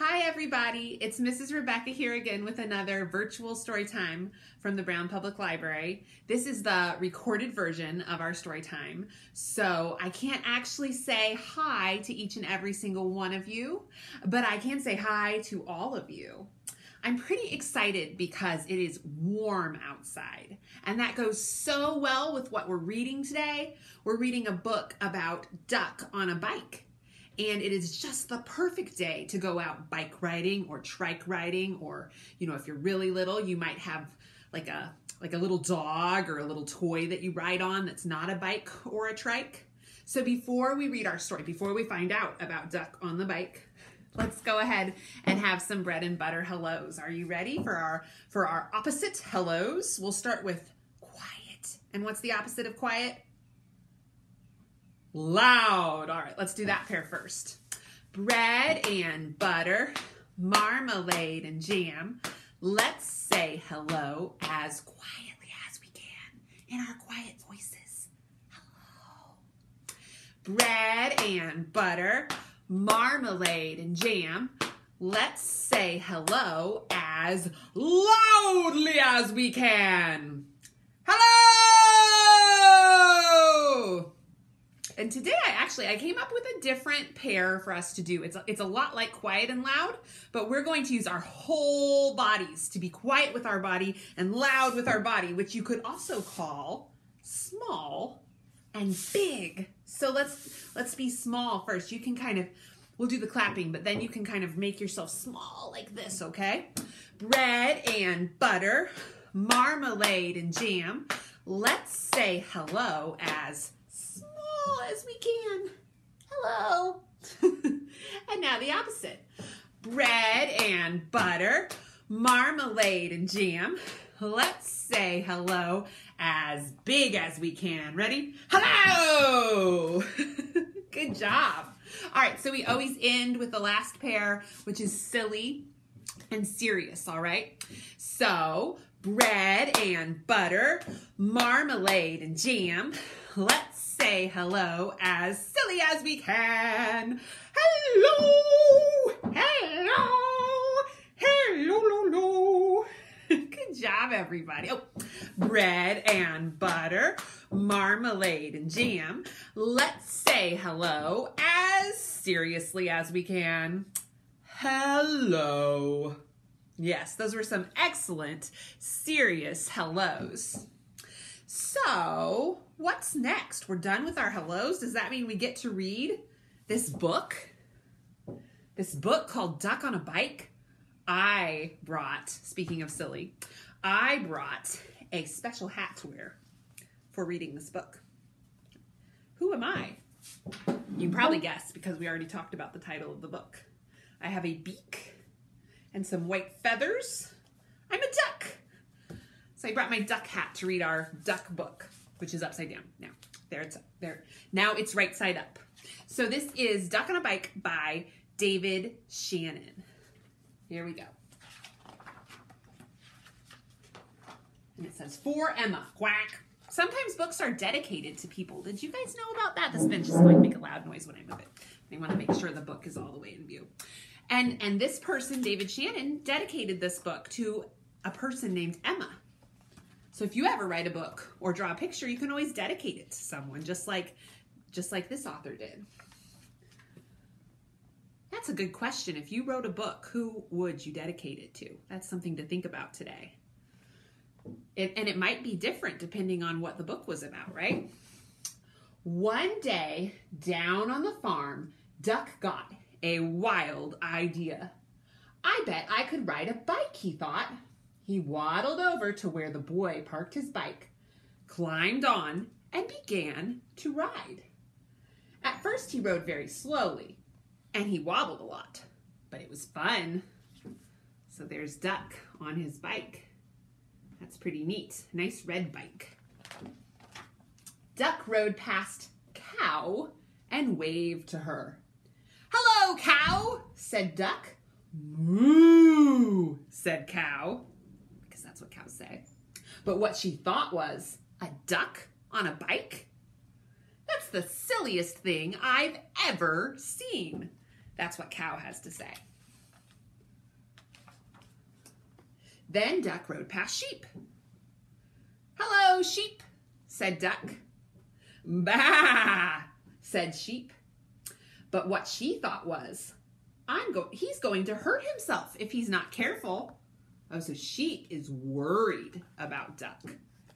Hi everybody, it's Mrs. Rebecca here again with another virtual story time from the Brown Public Library. This is the recorded version of our story time, so I can't actually say hi to each and every single one of you, but I can say hi to all of you. I'm pretty excited because it is warm outside, and that goes so well with what we're reading today. We're reading a book about Duck on a bike. And it is just the perfect day to go out bike riding or trike riding, or, if you're really little, you might have like a little dog or a little toy that you ride on that's not a bike or a trike. So before we read our story, before we find out about Duck on the bike, let's go ahead and have some bread and butter hellos. Are you ready for our opposite hellos? We'll start with quiet. And what's the opposite of quiet? Loud. All right, let's do that pair first. Bread and butter, marmalade and jam. Let's say hello as quietly as we can in our quiet voices. Hello. Bread and butter, marmalade and jam. Let's say hello as loudly as we can. Hello! And today I came up with a different pair for us to do. It's a lot like quiet and loud, but we're going to use our whole bodies to be quiet with our body and loud with our body, which you could also call small and big. So let's be small first. You can we'll do the clapping, but then you can kind of make yourself small like this, okay? Bread and butter, marmalade and jam. Let's say hello as as we can. Hello. And now the opposite. Bread and butter, marmalade and jam. Let's say hello as big as we can. Ready? Hello. Good job. All right, so we always end with the last pair, which is silly and serious, all right? So, bread and butter, marmalade and jam. Let's say hello as silly as we can. Hello, hello, hello, hello. Good job, everybody. Oh, bread and butter, marmalade and jam. Let's say hello as seriously as we can. Hello. Yes, those were some excellent, serious hellos. So, what's next? We're done with our hellos. Does that mean we get to read this book? This book called Duck on a Bike? Speaking of silly, I brought a special hat to wear for reading this book. Who am I? You can probably guess because we already talked about the title of the book. I have a beak and some white feathers. I'm a duck. So I brought my duck hat to read our duck book, which is upside down. Now, there. Now it's right side up. So this is Duck on a Bike by David Shannon. Here we go. And it says, for Emma, quack. Sometimes books are dedicated to people. Did you guys know about that? This bench is going to make a loud noise when I move it. I want to make sure the book is all the way in view. And this person, David Shannon, dedicated this book to a person named Emma. So if you ever write a book or draw a picture, you can always dedicate it to someone, just like this author did. That's a good question. If you wrote a book, who would you dedicate it to? That's something to think about today. And it might be different depending on what the book was about, right? One day, down on the farm, Duck got a wild idea. I bet I could ride a bike, he thought. He waddled over to where the boy parked his bike, climbed on, and began to ride. At first, he rode very slowly, and he wobbled a lot, but it was fun. So there's Duck on his bike. That's pretty neat. Nice red bike. Duck rode past Cow and waved to her. Hello, Cow, said Duck. Moo, said Cow. That's what cows say. But what she thought was, a duck on a bike? That's the silliest thing I've ever seen. That's what Cow has to say. Then Duck rode past sheep. "Hello, sheep," said Duck. "Bah," said sheep. But what she thought was, he's going to hurt himself if he's not careful. Oh, so sheep is worried about Duck.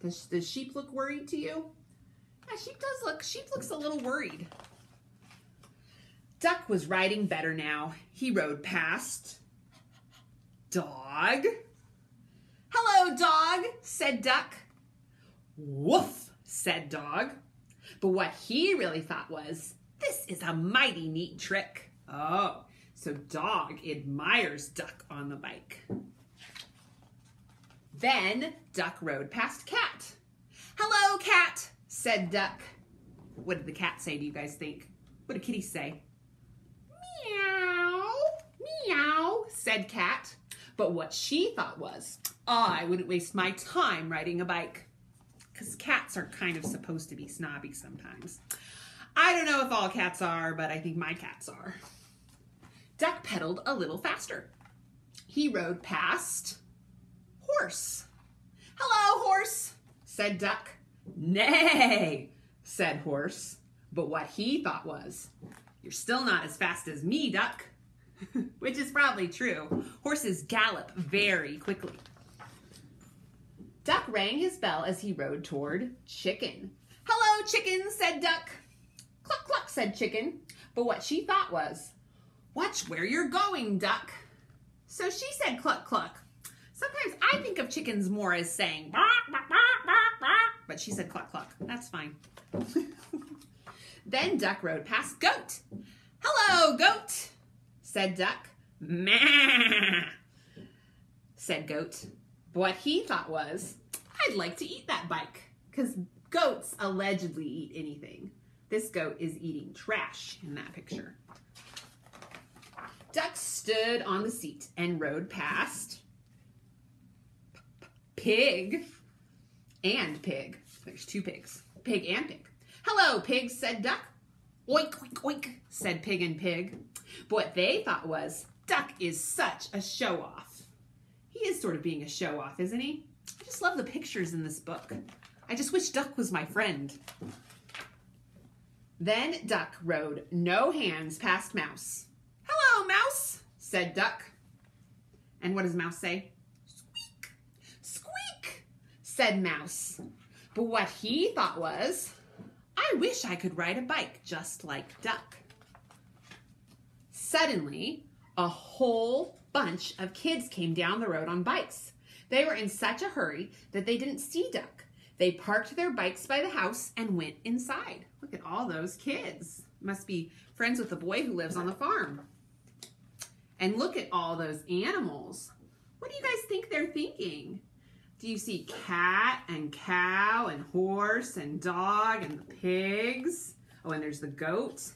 Does sheep look worried to you? Yeah, sheep looks a little worried. Duck was riding better now. He rode past Dog. "Hello, Dog," said Duck. "Woof," said Dog. But what he really thought was, this is a mighty neat trick. Oh, so Dog admires Duck on the bike. Then Duck rode past Cat. "Hello, Cat," said Duck. What did the cat say, do you guys think? What did Kitty say? "Meow, meow," said Cat. But what she thought was, I wouldn't waste my time riding a bike. Because cats are kind of supposed to be snobby sometimes. I don't know if all cats are, but I think my cats are. Duck pedaled a little faster. He rode past Horse. "Hello, Horse," said Duck. "Nay," said Horse. But what he thought was, you're still not as fast as me, Duck. Which is probably true. Horses gallop very quickly. Duck rang his bell as he rode toward Chicken. "Hello, Chicken," said Duck. "Cluck, cluck," said Chicken. But what she thought was, watch where you're going, Duck. So she said cluck, cluck. Sometimes I think of chickens more as saying bark, bark, bark, bark, bark, but she said cluck, cluck. That's fine. Then Duck rode past Goat. "Hello, Goat," said Duck. "Meh," said Goat. What he thought was, I'd like to eat that bike, because goats allegedly eat anything. This goat is eating trash in that picture. Duck stood on the seat and rode past Pig and Pig. There's two pigs. Pig and Pig. "Hello, Pig," said Duck. "Oink, oink, oink," said Pig and Pig. But what they thought was, Duck is such a show-off. He is sort of being a show-off, isn't he? I just love the pictures in this book. I just wish Duck was my friend. Then Duck rode no hands past Mouse. "Hello, Mouse," said Duck. And what does Mouse say? "Squeak, squeak," said Mouse. But what he thought was, I wish I could ride a bike just like Duck. Suddenly, a whole bunch of kids came down the road on bikes. They were in such a hurry that they didn't see Duck. They parked their bikes by the house and went inside. Look at all those kids. Must be friends with the boy who lives on the farm. And look at all those animals. What do you guys think they're thinking? Do you see cat and cow and horse and dog and the pigs? Oh, and there's the goat.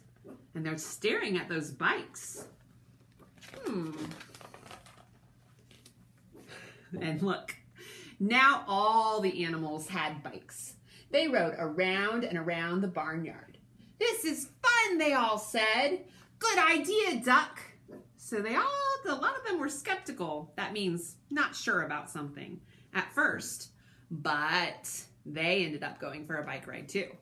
And they're staring at those bikes. And look, now all the animals had bikes. They rode around and around the barnyard. "This is fun," they all said. "Good idea, Duck." So a lot of them were skeptical. That means not sure about something at first, but they ended up going for a bike ride too.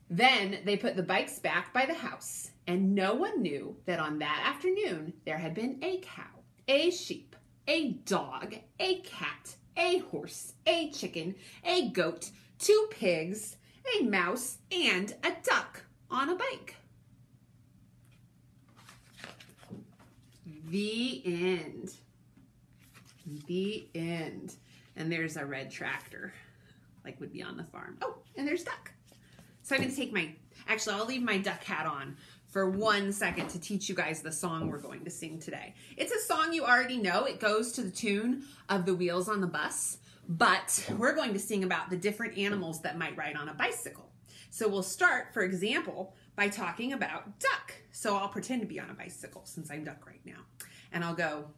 Then they put the bikes back by the house, and no one knew that on that afternoon there had been a cow, a sheep, a dog, a cat, a horse, a chicken, a goat, 2 pigs, a mouse, and a duck on a bike. The end. The end. And there's a red tractor, like would be on the farm. Oh, and there's Duck. So I'm going to take actually I'll leave my duck hat on for 1 second to teach you guys the song we're going to sing today. It's a song you already know. It goes to the tune of The Wheels on the Bus, but we're going to sing about the different animals that might ride on a bicycle. So we'll start, for example, by talking about Duck. So I'll pretend to be on a bicycle since I'm Duck right now. And I'll go,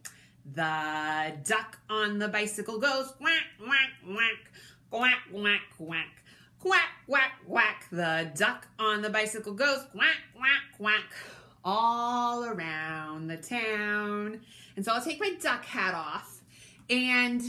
the duck on the bicycle goes whack, whack, whack, quack, whack, whack. Quack, quack, quack. The duck on the bicycle goes quack, quack, quack. all around the town. And so I'll take my duck hat off. And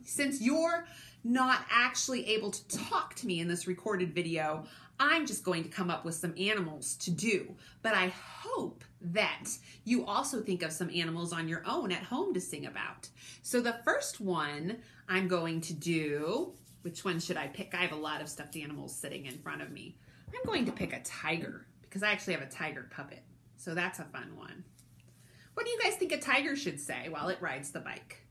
since you're not actually able to talk to me in this recorded video, I'm just going to come up with some animals to do. But I hope that you also think of some animals on your own at home to sing about. So the first one I'm going to do, which one should I pick? I have a lot of stuffed animals sitting in front of me. I'm going to pick a tiger because I actually have a tiger puppet. So that's a fun one. What do you guys think a tiger should say while it rides the bike?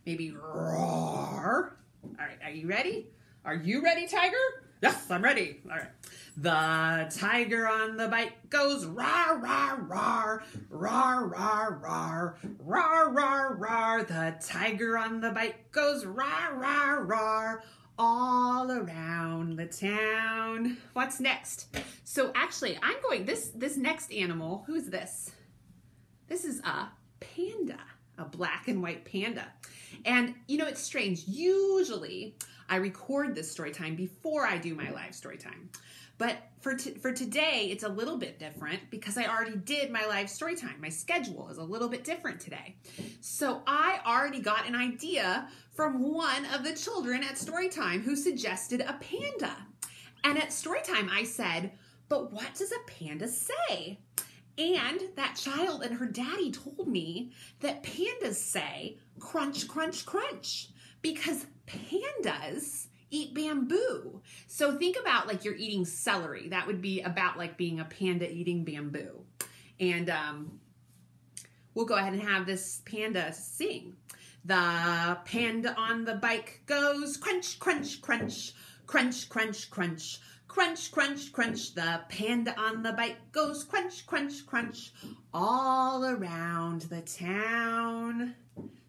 Maybe roar. All right, are you ready? Are you ready, tiger? Yes, I'm ready. All right. The tiger on the bike goes rawr, rawr, rawr, rawr, rawr, rawr, rawr, rawr, rawr. The tiger on the bike goes rawr, rawr, rawr, all around the town. What's next? So actually, I'm going, this next animal, who's this? This is a panda, a black and white panda. And you know, it's strange. Usually I record this story time before I do my live story time. But for today, it's a little bit different because I already did my live story time. My schedule is a little bit different today. So I already got an idea from one of the children at Storytime who suggested a panda. And at Storytime, I said, but what does a panda say? And that child and her daddy told me that pandas say crunch, crunch, crunch because pandas eat bamboo. So think about like you're eating celery. That would be about like being a panda eating bamboo. And we'll go ahead and have this panda sing. The panda on the bike goes crunch, crunch, crunch, crunch, crunch, crunch. Crunch, crunch, crunch, the panda on the bike goes crunch, crunch, crunch, all around the town.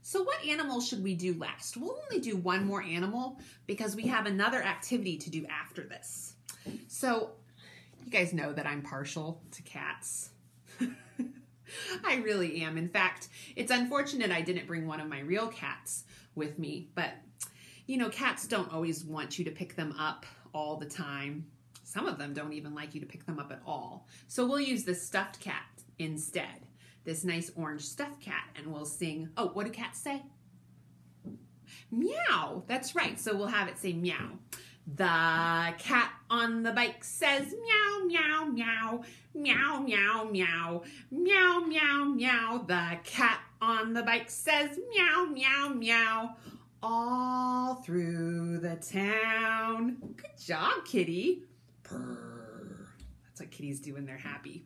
So what animal should we do last? We'll only do one more animal because we have another activity to do after this. So you guys know that I'm partial to cats. I really am. In fact, it's unfortunate I didn't bring one of my real cats with me, but you know, cats don't always want you to pick them up all the time. Some of them don't even like you to pick them up at all. So we'll use this stuffed cat instead, this nice orange stuffed cat, and we'll sing, oh, what do cats say? Meow, that's right. So we'll have it say meow. The cat on the bike says meow, meow, meow, meow, meow, meow, meow, meow, meow. The cat on the bike says meow, meow, meow, all through the town. Good job, kitty. Purr. That's what kitties do when they're happy.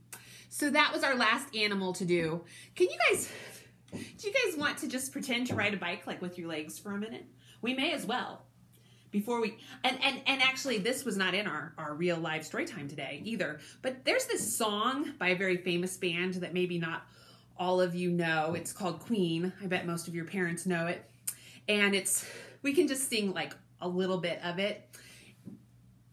So that was our last animal to do. Do you guys want to just pretend to ride a bike like with your legs for a minute? We may as well. Before we, and actually this was not in our real live story time today either, but there's this song by a very famous band that maybe not all of you know. It's called Queen. I bet most of your parents know it. And we can just sing like a little bit of it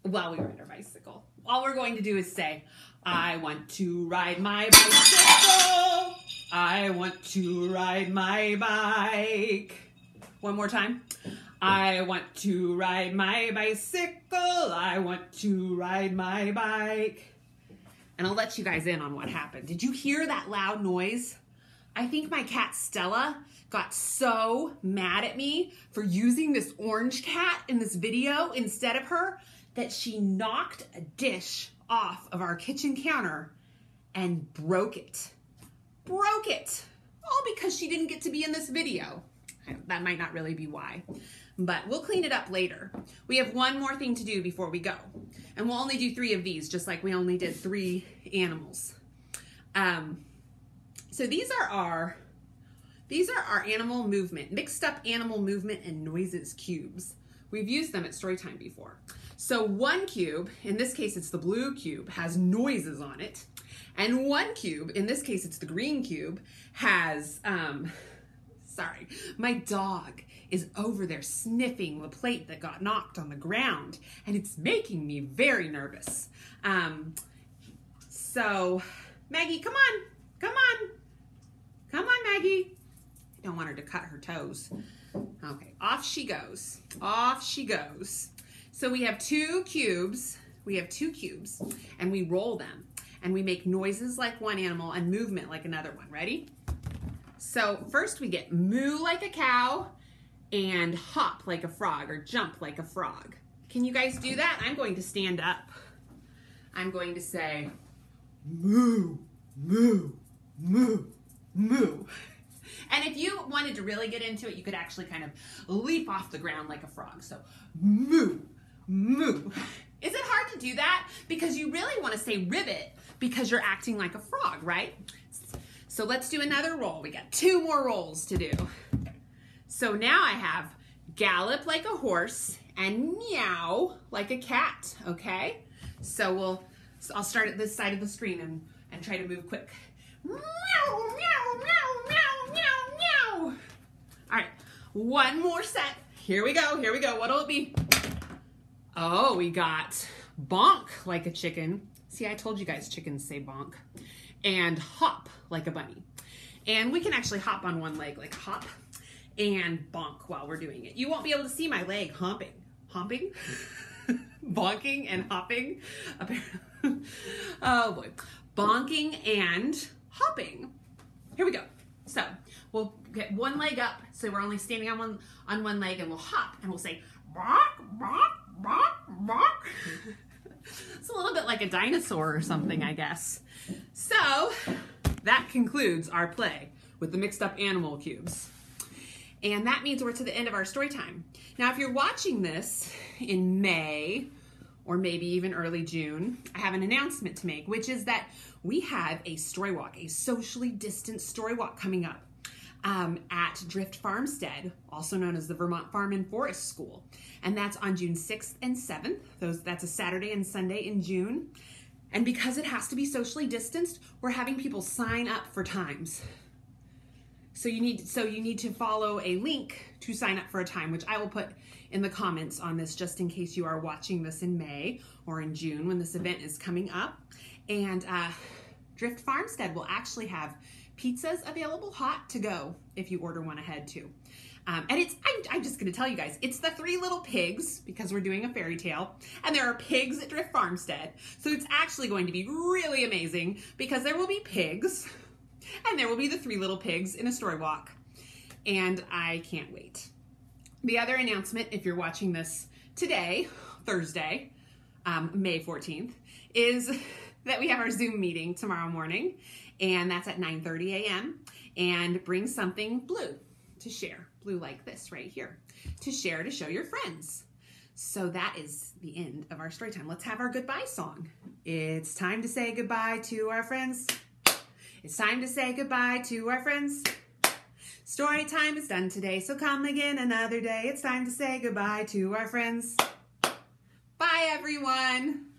while we ride our bicycle. All we're going to do is say, I want to ride my bicycle. I want to ride my bike. One more time. I want to ride my bicycle. I want to ride my bike. And I'll let you guys in on what happened. Did you hear that loud noise? I think my cat Stella got so mad at me for using this orange cat in this video instead of her that she knocked a dish off of our kitchen counter and broke it. Broke it. All because she didn't get to be in this video. That might not really be why, but we'll clean it up later. We have one more thing to do before we go, and we'll only do 3 of these, just like we only did 3 animals. So these are our animal movement, mixed up animal movement and noises cubes. We've used them at Storytime before. So one cube, in this case it's the blue cube, has noises on it, and one cube, in this case it's the green cube, has sorry, my dog is over there sniffing the plate that got knocked on the ground, and it's making me very nervous. So, Maggie, come on, come on. Come on, Maggie. I don't want her to cut her toes. Okay, off she goes. Off she goes. So we have 2 cubes. We have 2 cubes, and we roll them. and we make noises like one animal and movement like another one. Ready? So first we get moo like a cow and hop like a frog or jump like a frog. Can you guys do that? I'm going to stand up. I'm going to say moo, moo, moo, moo. And if you wanted to really get into it, you could actually kind of leap off the ground like a frog. So moo, moo. Is it hard to do that? Because you really want to say ribbit because you're acting like a frog, right? So let's do another roll. We got 2 more rolls to do. So now I have gallop like a horse and meow like a cat, okay? So I'll start at this side of the screen and try to move quick. Meow, meow, meow, meow, meow, meow. All right, one more set. Here we go, here we go. What'll it be? Oh, we got bonk like a chicken. See, I told you guys chickens say bonk. And hop like a bunny. And we can actually hop on one leg, like hop and bonk while we're doing it. You won't be able to see my leg hopping. Hopping? Bonking and hopping. Oh boy. Bonking and hopping. Here we go. So we'll get one leg up, so we're only standing on one leg, and we'll hop and we'll say bonk, bonk, bonk, bonk. It's a little bit like a dinosaur or something, I guess. So that concludes our play with the mixed up animal cubes. And that means we're to the end of our story time. Now, if you're watching this in May, or maybe even early June, I have an announcement to make, which is that we have a story walk, a socially distanced story walk coming up at Drift Farmstead, also known as the Vermont Farm and Forest School. And that's on June 6th and 7th. That's a Saturday and Sunday in June. And because it has to be socially distanced, we're having people sign up for times. So you need to follow a link to sign up for a time, which I will put in the comments on this just in case you are watching this in May or in June when this event is coming up. And Drift Farmstead will actually have pizzas available hot to go if you order one ahead too. And I'm just going to tell you guys, it's the 3 little pigs because we're doing a fairy tale, and there are pigs at Drift Farmstead. So it's actually going to be really amazing because there will be pigs and there will be the 3 little pigs in a story walk. And I can't wait. The other announcement, if you're watching this today, Thursday, May 14th, is that we have our Zoom meeting tomorrow morning, and that's at 9:30 a.m. And bring something blue to share, blue like this right here, to share to show your friends. So that is the end of our story time. Let's have our goodbye song. It's time to say goodbye to our friends. It's time to say goodbye to our friends. Story time is done today, so come again another day. It's time to say goodbye to our friends. Bye, everyone.